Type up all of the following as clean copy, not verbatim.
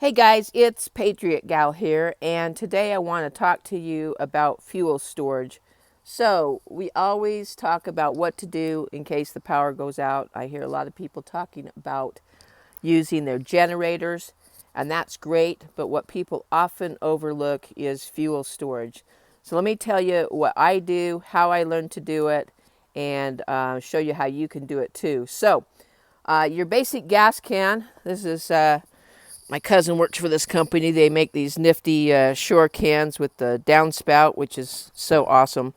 Hey guys, it's Patriot Gal here, and today I want to talk to you about fuel storage. So, we always talk about what to do in case the power goes out. I hear a lot of people talking about using their generators, and that's great, but what people often overlook is fuel storage. So, let me tell you what I do, how I learned to do it, and show you how you can do it too. So, your basic gas can, this is my cousin works for this company. They make these nifty shore cans with the downspout, which is so awesome.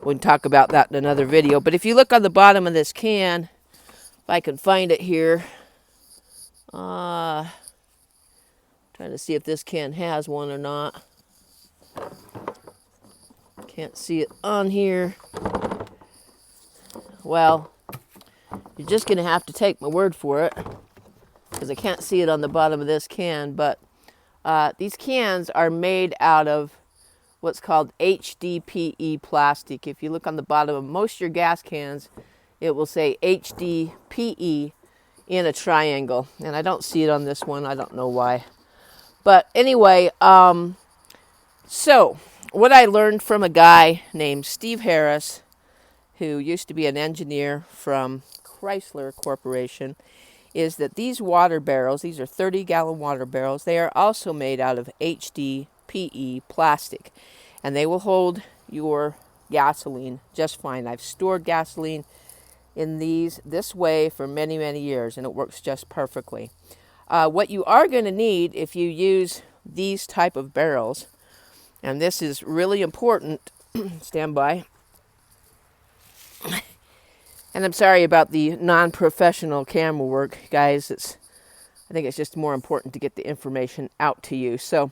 We can talk about that in another video. But if you look on the bottom of this can, if I can find it here, trying to see if this can has one or not. Can't see it on here. Well, you're just going to have to take my word for it, because I can't see it on the bottom of this can. But these cans are made out of what's called HDPE plastic. If you look on the bottom of most of your gas cans, it will say HDPE in a triangle. And I don't see it on this one. I don't know why. But anyway, so what I learned from a guy named Steve Harris, who used to be an engineer from Chrysler Corporation, is that these water barrels, these are 30-gallon water barrels, they are also made out of HDPE plastic. And they will hold your gasoline just fine. I've stored gasoline in this way for many, many years, and it works just perfectly. What you are going to need if you use these type of barrels, and this is really important, stand by. And I'm sorry about the non-professional camera work, guys. I think it's just more important to get the information out to you. So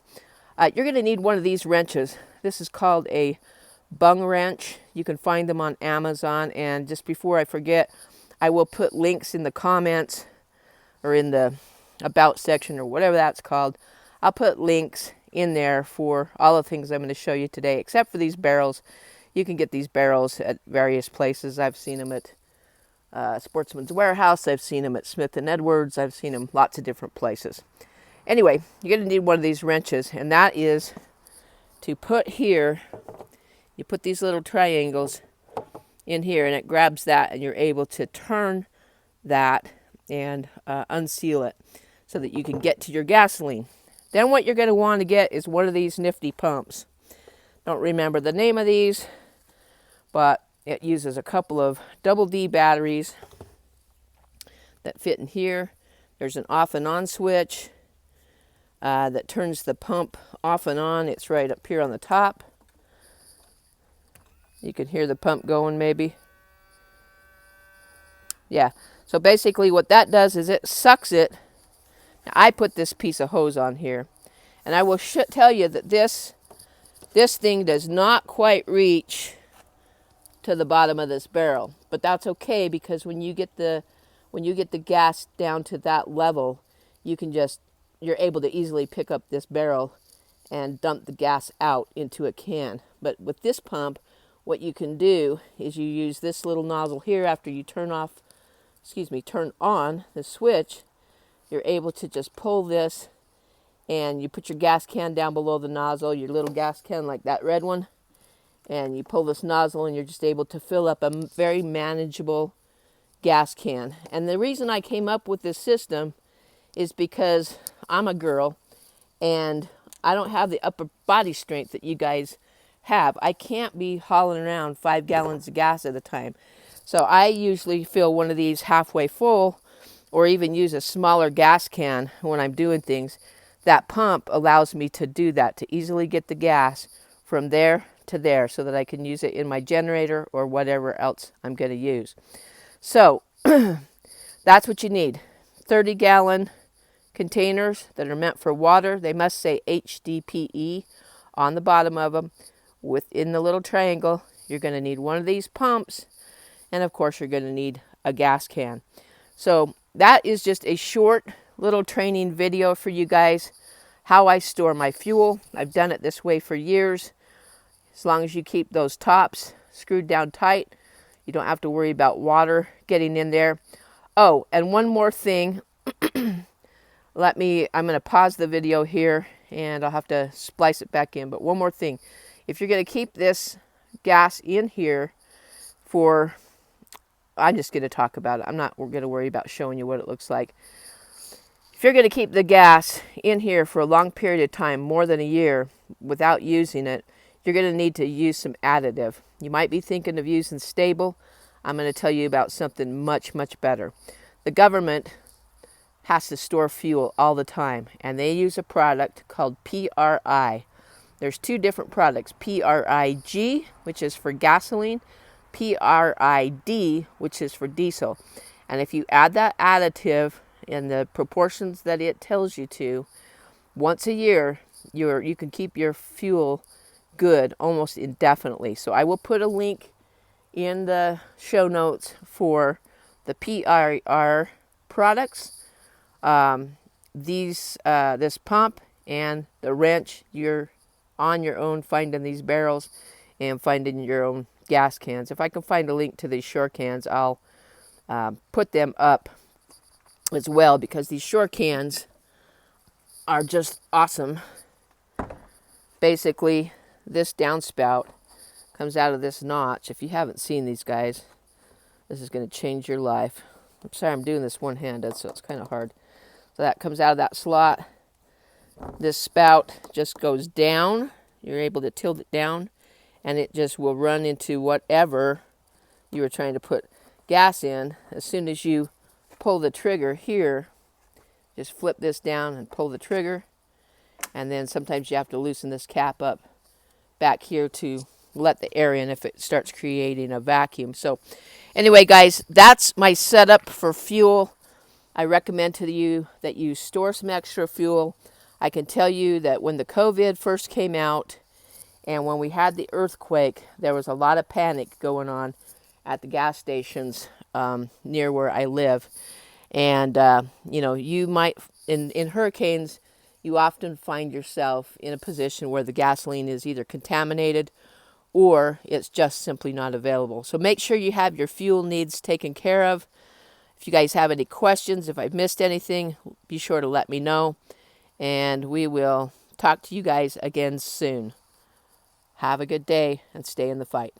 you're going to need one of these wrenches. This is called a bung wrench. You can find them on Amazon. And just before I forget, I will put links in the comments or in the about section or whatever that's called. I'll put links in there for all the things I'm going to show you today, except for these barrels. You can get these barrels at various places. I've seen them at Sportsman's Warehouse. I've seen them at Smith & Edwards. I've seen them lots of different places. Anyway, you're going to need one of these wrenches, and that is to put here. You put these little triangles in here, and it grabs that, and you're able to turn that and unseal it so that you can get to your gasoline. Then what you're going to want to get is one of these nifty pumps. Don't remember the name of these, but it uses a couple of double D batteries that fit in here. There's an off and on switch that turns the pump off and on. It's right up here on the top. You can hear the pump going maybe. Yeah, so basically what that does is it sucks it. Now, I put this piece of hose on here, and I will tell you that this thing does not quite reach to the bottom of this barrel, but that's okay, because when you get the gas down to that level, you're able to easily pick up this barrel and dump the gas out into a can. But with this pump, what you can do is you use this little nozzle here. After you turn on the switch, you're able to just pull this, and you put your gas can down below the nozzle, your little gas can like that red one, and you pull this nozzle, and you're just able to fill up a very manageable gas can. And the reason I came up with this system is because I'm a girl, and I don't have the upper body strength that you guys have. I can't be hauling around 5 gallons of gas at a time. So I usually fill one of these halfway full, or even use a smaller gas can when I'm doing things. That pump allows me to do that, to easily get the gas from there to there, so that I can use it in my generator or whatever else I'm going to use. So that's what you need. 30-gallon containers that are meant for water. They must say HDPE on the bottom of them. Within the little triangle, you're going to need one of these pumps, and of course you're going to need a gas can. So that is just a short little training video for you guys, how I store my fuel. I've done it this way for years. As long as you keep those tops screwed down tight, you don't have to worry about water getting in there. Oh, and one more thing. I'm going to pause the video here and I'll have to splice it back in. But one more thing, if you're going to keep this gas in here for, I'm just going to talk about it. I'm not going to worry about showing you what it looks like. If you're going to keep the gas in here for a long period of time, more than a year, without using it, you're going to need to use some additive. You might be thinking of using stable. I'm going to tell you about something much, much better. The government has to store fuel all the time, and they use a product called PRI. There's two different products, PRIG, which is for gasoline, PRID, which is for diesel. And if you add that additive in the proportions that it tells you to, once a year, you can keep your fuel good almost indefinitely. So I will put a link in the show notes for the PRR products. This pump and the wrench, you're on your own finding these barrels and finding your own gas cans. If I can find a link to these Shore cans, I'll put them up as well, because these Shore cans are just awesome. Basically, this downspout comes out of this notch. If you haven't seen these guys, this is going to change your life. I'm sorry, I'm doing this one-handed, so it's kind of hard. So that comes out of that slot. This spout just goes down. You're able to tilt it down, and it just will run into whatever you were trying to put gas in. As soon as you pull the trigger here, just flip this down and pull the trigger, and then sometimes you have to loosen this cap up back here to let the air in if it starts creating a vacuum. So anyway, guys, that's my setup for fuel. I recommend to you that you store some extra fuel. I can tell you that when the COVID first came out and when we had the earthquake, there was a lot of panic going on at the gas stations near where I live. And, you might, in hurricanes, you often find yourself in a position where the gasoline is either contaminated or it's just simply not available. So make sure you have your fuel needs taken care of. If you guys have any questions, if I've missed anything, be sure to let me know. And we will talk to you guys again soon. Have a good day and stay in the fight.